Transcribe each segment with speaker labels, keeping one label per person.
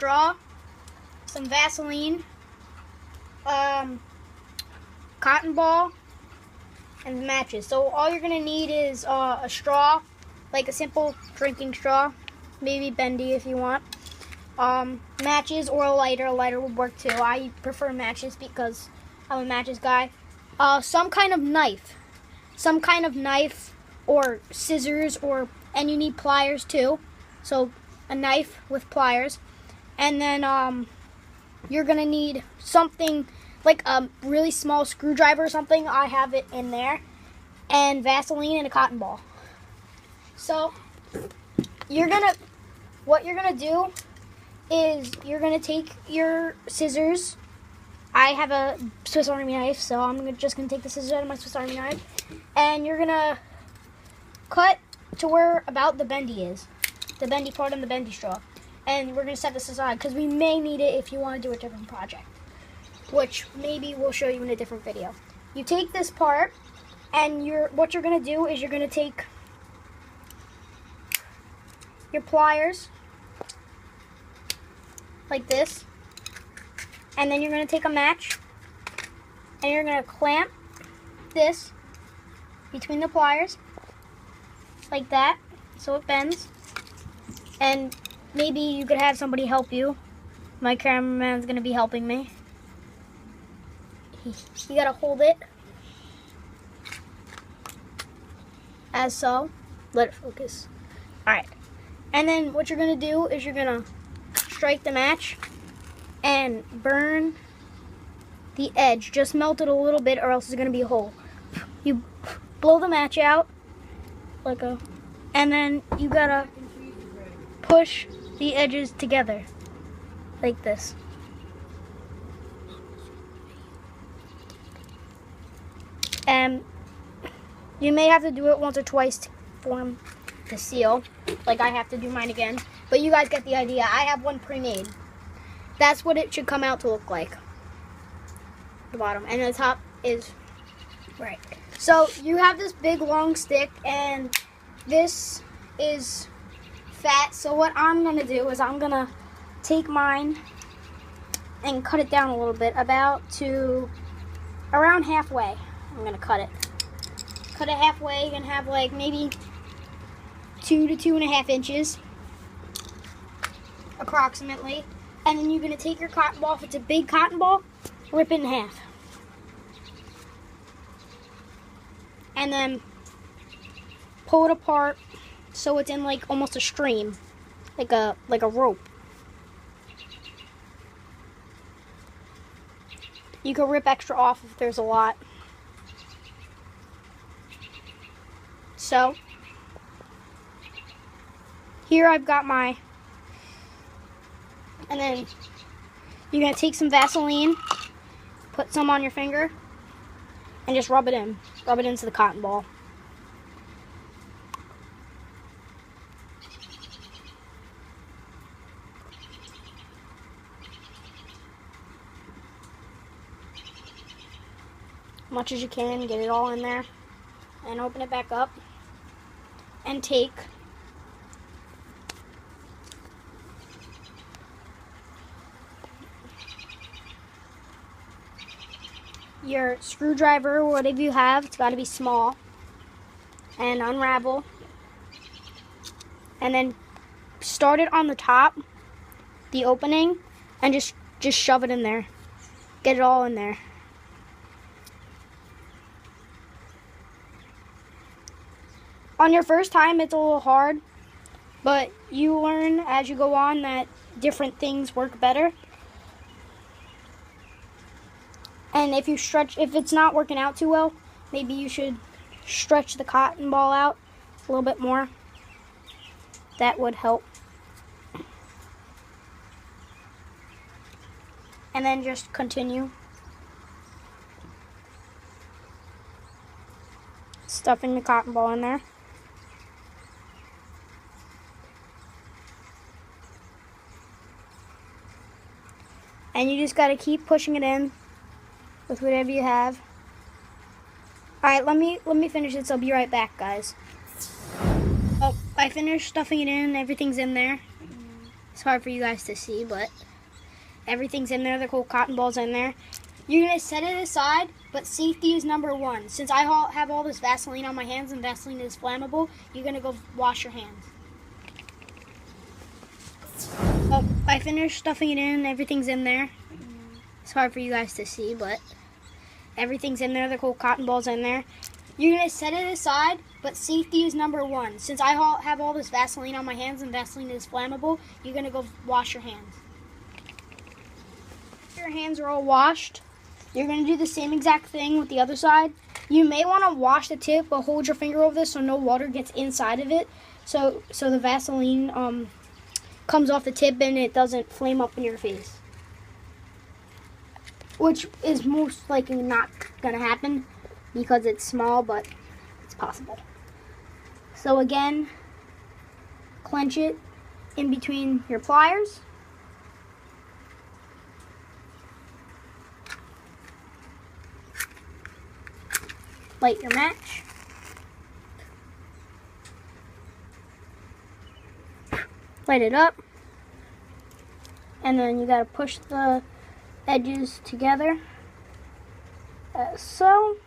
Speaker 1: straw, some Vaseline, cotton ball, and matches. So all you're gonna need is a straw, like a simple drinking straw, maybe bendy if you want. Matches or a lighter. A lighter would work too. I prefer matches because I'm a matches guy. Some kind of knife, or scissors, and you need pliers too. So a knife with pliers, and then you're gonna need something like a really small screwdriver or something. I have it in there, and Vaseline and a cotton ball. So what you're gonna do is you're gonna take your scissors. I have a Swiss Army knife, so I'm just gonna take the scissors out of my Swiss Army knife, and you're gonna cut to where about the bendy is, the bendy part on the bendy straw, and we're gonna set this aside because we may need it if you want to do a different project, which maybe we'll show you in a different video. You take this part, and what you're gonna do is you're gonna take your pliers like this, and then you're gonna take a match, and you're gonna clamp this between the pliers like that, so it bends. And maybe you could have somebody help you. My cameraman's gonna be helping me. You gotta hold it as so. Let it focus. Alright. And then what you're gonna do is you're gonna strike the match and burn the edge. Just melt it a little bit or else it's gonna be a hole. You blow the match out and then you gotta push the edges together like this. And you may have to do it once or twice to form the seal, like I have to do mine again, but you guys get the idea. I have one pre-made. That's what it should come out to look like, the bottom, and the top is right. So you have this big long stick, and this is fat. So what I'm gonna do is I'm gonna take mine and cut it down a little bit, about to around halfway. I'm gonna cut it halfway and have like maybe 2 to 2.5 inches approximately. And then you're gonna take your cotton ball. If it's a big cotton ball, rip it in half. And then pull it apart so it's in like almost a stream, like a rope. You can rip extra off if there's a lot. So here I've got my, and then you're gonna take some Vaseline, put some on your finger, and just rub it into the cotton ball. Much as you can, get it all in there, and open it back up, and take your screwdriver, whatever you have, it's got to be small, and unravel, and then start it on the top, the opening, and just shove it in there. Get it all in there. On your first time, it's a little hard, but you learn as you go on that different things work better. And if it's not working out too well, maybe you should stretch the cotton ball out a little bit more. That would help. And then just continue stuffing the cotton ball in there. And you just got to keep pushing it in with whatever you have. Alright, let me finish this. I'll be right back, guys. Oh, I finished stuffing it in. Everything's in there. It's hard for you guys to see, but everything's in there. The cool cotton ball's in there. You're going to set it aside, but safety is number one. Since I have all this Vaseline on my hands and Vaseline is flammable, you're going to go wash your hands. Oh, I finished stuffing it in. Everything's in there. It's hard for you guys to see, but everything's in there. The cool cotton ball's in there. You're going to set it aside, but safety is number one. Since I have all this Vaseline on my hands and Vaseline is flammable, you're going to go wash your hands. Your hands are all washed. You're going to do the same exact thing with the other side. You may want to wash the tip, but hold your finger over this so no water gets inside of it. So the Vaseline comes off the tip and it doesn't flame up in your face. Which is most likely not going to happen because it's small, but it's possible. So again, clench it in between your pliers. Light your match. Light it up. And then you gotta push the edges together, as so.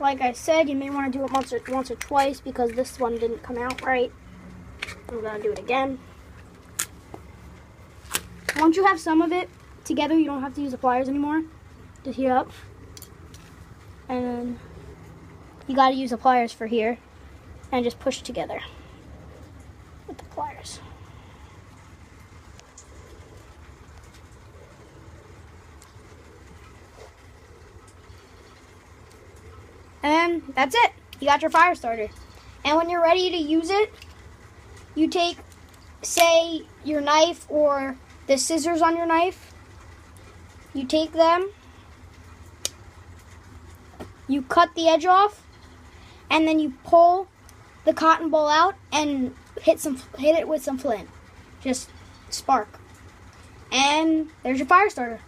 Speaker 1: Like I said, you may want to do it once or twice because this one didn't come out right. I'm gonna do it again. Once you have some of it together, you don't have to use the pliers anymore. Just heat up. And then you got to use the pliers for here and just push together with the pliers. And that's it. You got your fire starter. And when you're ready to use it, you take, say, your knife or the scissors on your knife. You take them. You cut the edge off, and then you pull the cotton ball out and hit it with some flint. Just spark. And there's your fire starter.